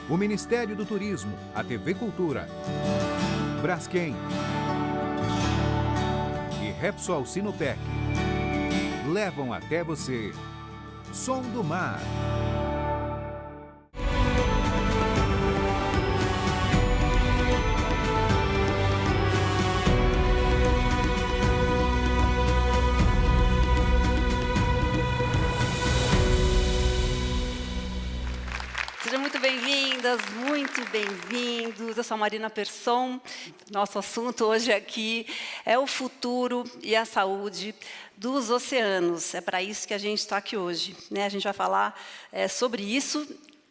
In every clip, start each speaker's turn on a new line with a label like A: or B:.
A: o Ministério do Turismo, a TV Cultura, Braskem e Repsol Sinopec levam até você Som do Mar.
B: Sejam muito bem-vindas, muito bem-vindos. Eu sou a Marina Persson. Nosso assunto hoje aqui é o futuro e a saúde dos oceanos. É para isso que a gente está aqui hoje, né? A gente vai falar sobre isso,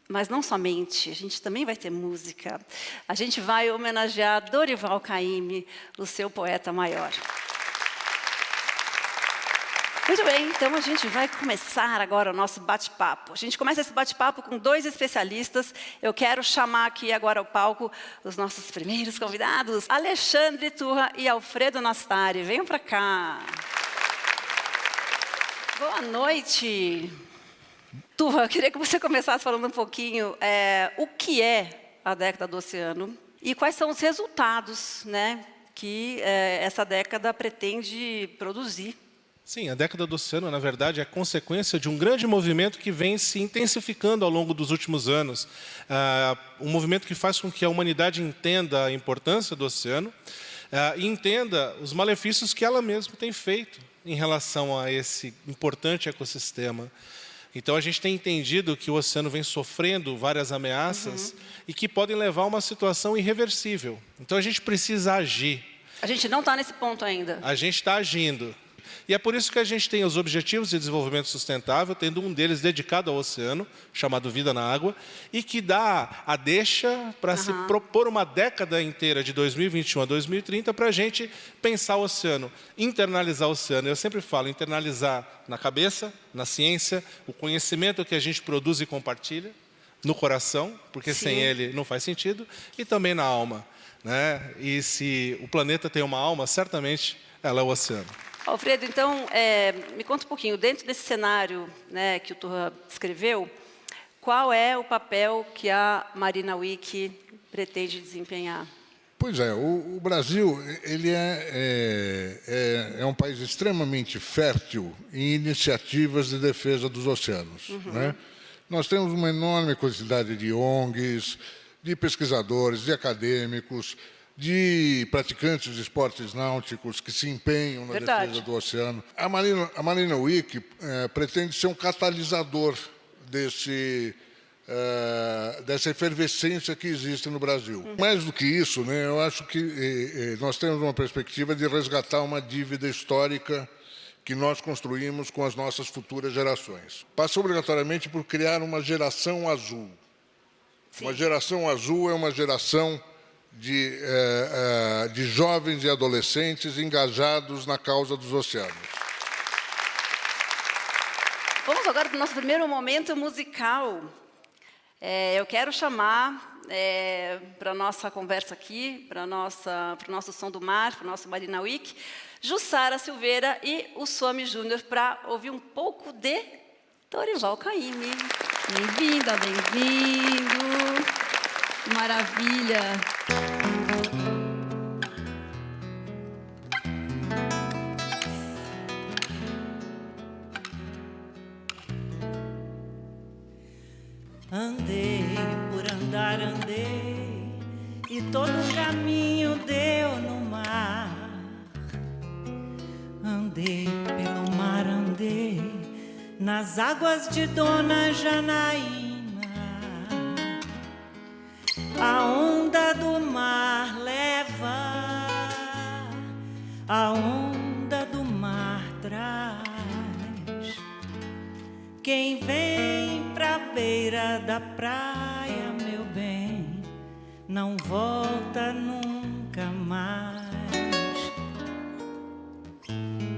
B: mas não somente. A gente também vai ter música. A gente vai homenagear Dorival Caymmi, o seu poeta maior. Muito bem, então a gente vai começar agora o nosso bate-papo. A gente começa esse bate-papo com dois especialistas. Eu quero chamar aqui agora ao palco os nossos primeiros convidados, Alexandre Turra e Alfredo Nastari. Venham para cá. Boa noite. Turra, eu queria que você começasse falando um pouquinho o que é a década do oceano e quais são os resultados, né, que essa década pretende produzir.
C: Sim, a década do oceano, na verdade, é consequência de um grande movimento que vem se intensificando ao longo dos últimos anos. Um movimento que faz com que a humanidade entenda a importância do oceano e entenda os malefícios que ela mesma tem feito em relação a esse importante ecossistema. Então, a gente tem entendido que o oceano vem sofrendo várias ameaças e que podem levar a uma situação irreversível. Então, a gente precisa agir.
B: A gente não está nesse ponto ainda.
C: A gente está agindo. E é por isso que a gente tem os Objetivos de Desenvolvimento Sustentável, tendo um deles dedicado ao oceano, chamado Vida na Água, e que dá a deixa para se propor uma década inteira, de 2021 a 2030, para a gente pensar o oceano, internalizar o oceano. Eu sempre falo, internalizar na cabeça, na ciência, o conhecimento que a gente produz e compartilha, no coração, porque sem ele não faz sentido, e também na alma, né? E se o planeta tem uma alma, certamente ela é o oceano.
B: Alfredo, então, me conta um pouquinho, dentro desse cenário, né, que o Turra descreveu, qual é o papel que a Marina Week pretende desempenhar?
D: Pois é, o Brasil ele é um país extremamente fértil em iniciativas de defesa dos oceanos. Né? Nós temos uma enorme quantidade de ONGs, de pesquisadores, de acadêmicos, de praticantes de esportes náuticos que se empenham na defesa do oceano. A Marina Week pretende ser um catalisador dessa efervescência que existe no Brasil. Mais do que isso, né, eu acho que nós temos uma perspectiva de resgatar uma dívida histórica que nós construímos com as nossas futuras gerações. Passa obrigatoriamente por criar uma geração azul. Sim. Uma geração azul é uma geração de jovens e adolescentes engajados na causa dos oceanos.
B: Vamos agora para o nosso primeiro momento musical. Eu quero chamar para a nossa conversa aqui, para o nosso Som do Mar, para o nosso Marina Week, Jussara Silveira e o Swami Júnior para ouvir um pouco de Dorival Caymmi.
E: Bem-vinda, bem-vindo. Que maravilha.
F: Andei por andar, andei, e todo o caminho deu no mar. Andei pelo mar, andei, nas águas de Dona Janaína. A onda do mar leva, a onda do mar traz. Quem vem pra beira da praia, meu bem, não volta nunca mais.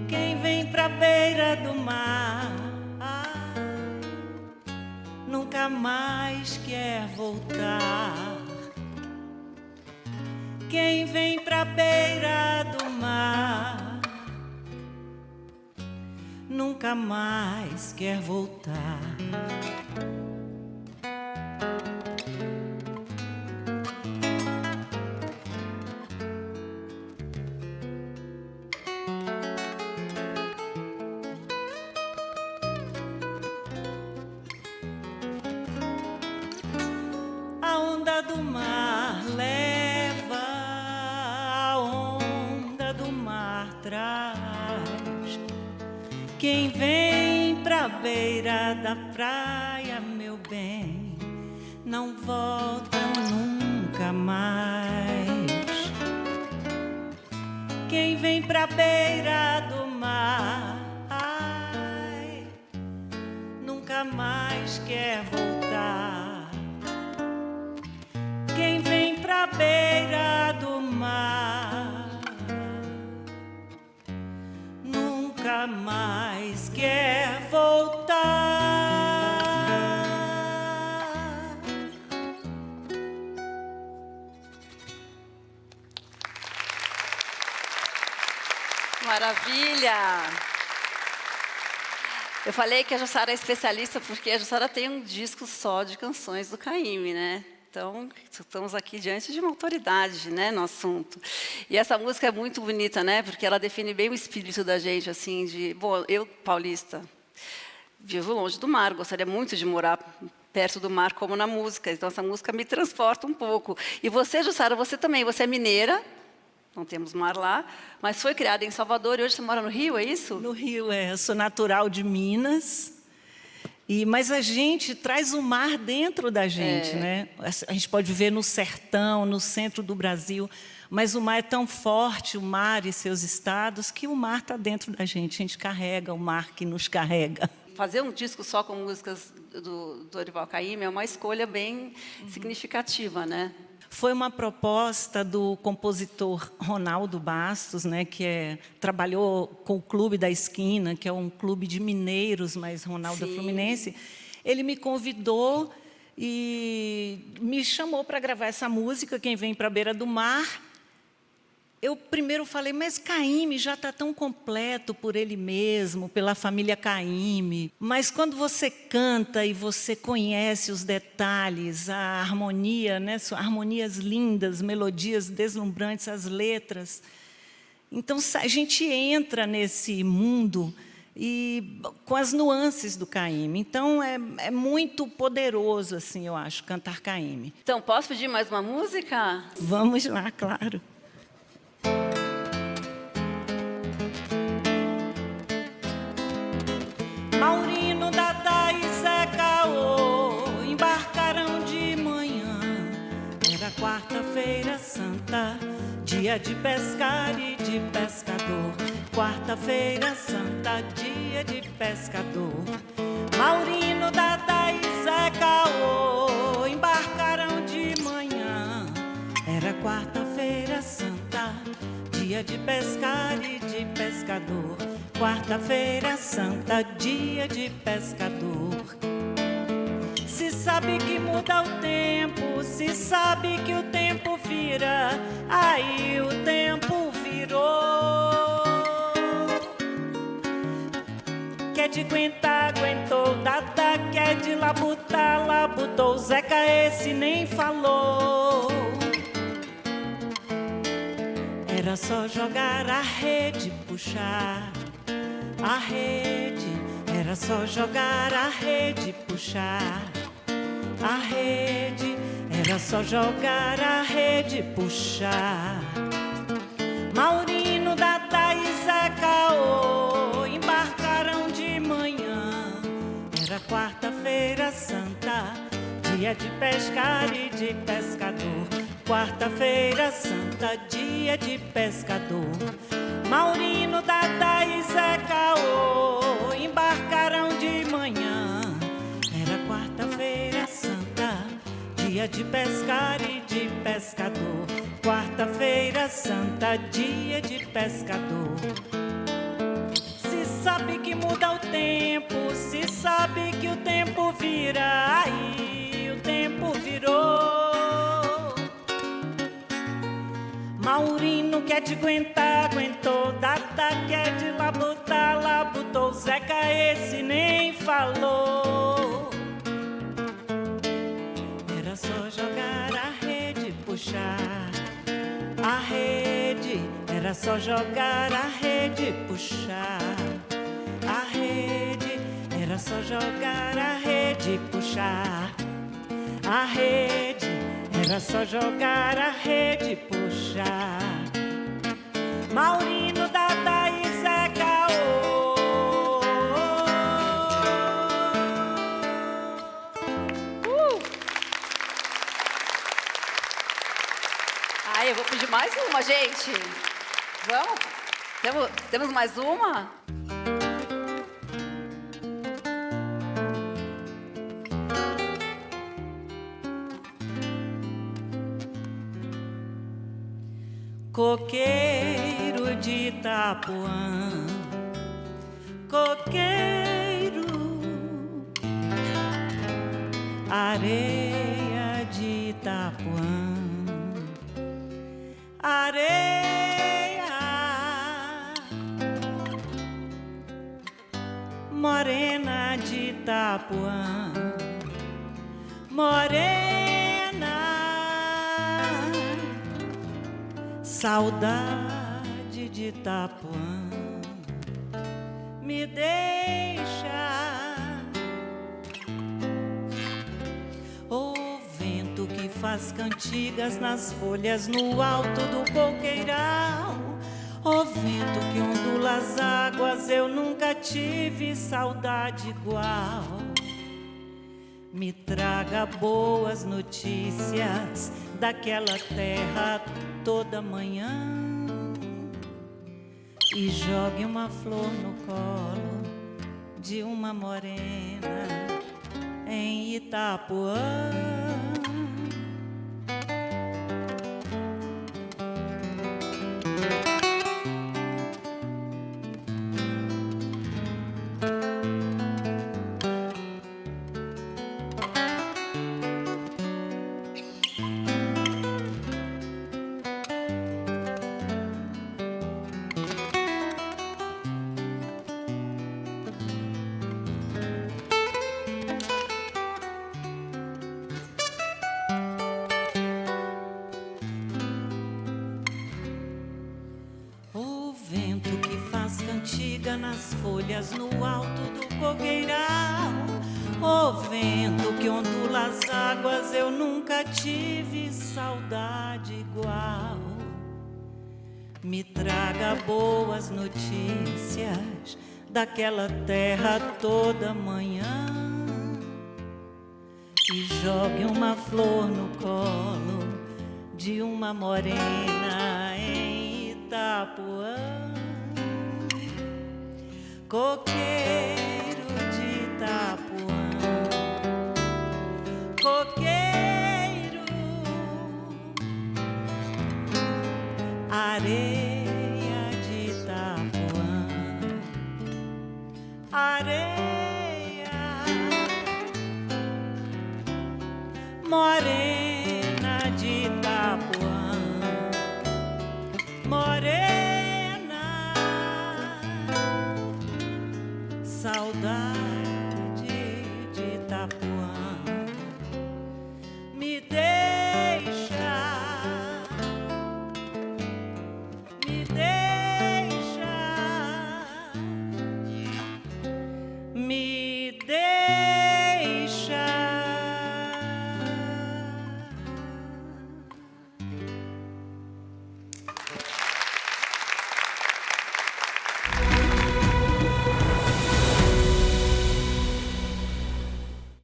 F: Quem vem pra beira do mar, nunca mais quer voltar. Quem vem pra beira do mar, nunca mais quer voltar. onda do mar leva, a onda do mar traz. Quem vem pra beira da praia, meu bem, não volta nunca mais. Quem vem pra beira do mar, ai, nunca mais quer voltar. Quem vem pra beira do mar, nunca mais quer voltar.
B: Maravilha! Eu falei que a Jussara é especialista porque a Jussara tem um disco só de canções do Caymmi, né? Então, estamos aqui diante de uma autoridade, né, no assunto. E essa música é muito bonita, né? Porque ela define bem o espírito da gente, assim, de... Bom, eu, paulista, vivo longe do mar, gostaria muito de morar perto do mar, como na música. Então, essa música me transporta um pouco. E você, Jussara, você também, você é mineira, não temos mar lá, mas foi criada em Salvador e hoje você mora no Rio, é isso?
F: No Rio, eu sou natural de Minas. Mas a gente traz o mar dentro da gente, né? A gente pode ver no sertão, no centro do Brasil, mas o mar é tão forte, o mar e seus estados, que o mar está dentro da gente. A gente carrega o mar que nos carrega.
B: Fazer um disco só com músicas do Dorival Caymmi é uma escolha bem significativa, né?
F: Foi uma proposta do compositor Ronaldo Bastos, né, que trabalhou com o Clube da Esquina, que é um clube de mineiros, mas Ronaldo é fluminense. Ele me convidou e me chamou para gravar essa música, Quem Vem para a Beira do Mar. Eu primeiro falei, mas Caymmi já está tão completo por ele mesmo, pela família Caymmi. Mas quando você canta e você conhece os detalhes, a harmonia, né? Harmonias lindas, melodias deslumbrantes, as letras. Então, a gente entra nesse mundo e com as nuances do Caymmi. Então, é muito poderoso, assim, eu acho, cantar Caymmi.
B: Então, posso pedir mais uma música?
F: Vamos lá, claro. Maurino, Dadá e Zé Caô embarcaram de manhã. Era quarta-feira santa, dia de pescar e de pescador. Quarta-feira santa, dia de pescador. Maurino, Dadá e Zé Caô embarcaram de manhã. Era quarta-feira santa, dia de pescar e de pescador. Quarta-feira santa, dia de pescador. Se sabe que muda o tempo, se sabe que o tempo vira, aí o tempo virou. Quer de aguentar, aguentou, Dada quer de labutar, labutou, Zeca esse nem falou. Era só jogar a rede, puxar a rede, era só jogar a rede, puxar a rede, era só jogar a rede, puxar. Maurino, Dadá e Zé Caô embarcaram de manhã. Era quarta-feira santa, dia de pescar e de pescador. Quarta-feira santa, dia de pescador. Maurino, Dadá e Zé Caô embarcaram de manhã. Era quarta-feira santa, dia de pescar e de pescador. Quarta-feira santa, dia de pescador. Se sabe que muda o tempo, se sabe que o tempo vira, aí o tempo virou. Maurino quer te aguentar, aguentou, Dada quer de labutar, labutou, Zeca esse nem falou. Era só jogar a rede, puxar a rede, era só jogar a rede, puxar a rede, era só jogar a rede, puxar a rede, Era só jogar a rede e puxar. Maurino, Dada e Zé Caô.
B: Eu vou pedir mais uma, gente. Vamos? Temos mais uma?
F: Coqueiro de Itapuã, coqueiro, areia de Itapuã, areia, morena de Itapuã, morena, saudade de Itapuã, me deixa. O vento que faz cantigas nas folhas no alto do coqueiral, o vento que ondula as águas, eu nunca tive saudade igual. Me traga boas notícias daquela terra toda manhã e jogue uma flor no colo de uma morena em Itapuã. Vento que faz cantiga nas folhas no alto do coqueiral, o vento que ondula as águas, eu nunca tive saudade igual. Me traga boas notícias daquela terra toda manhã e jogue uma flor no colo de uma morena em Itapuã. Coqueiro de Itapuã, coqueiro, areia de Itapuã, areia, morena de Itapuã, morena, saudade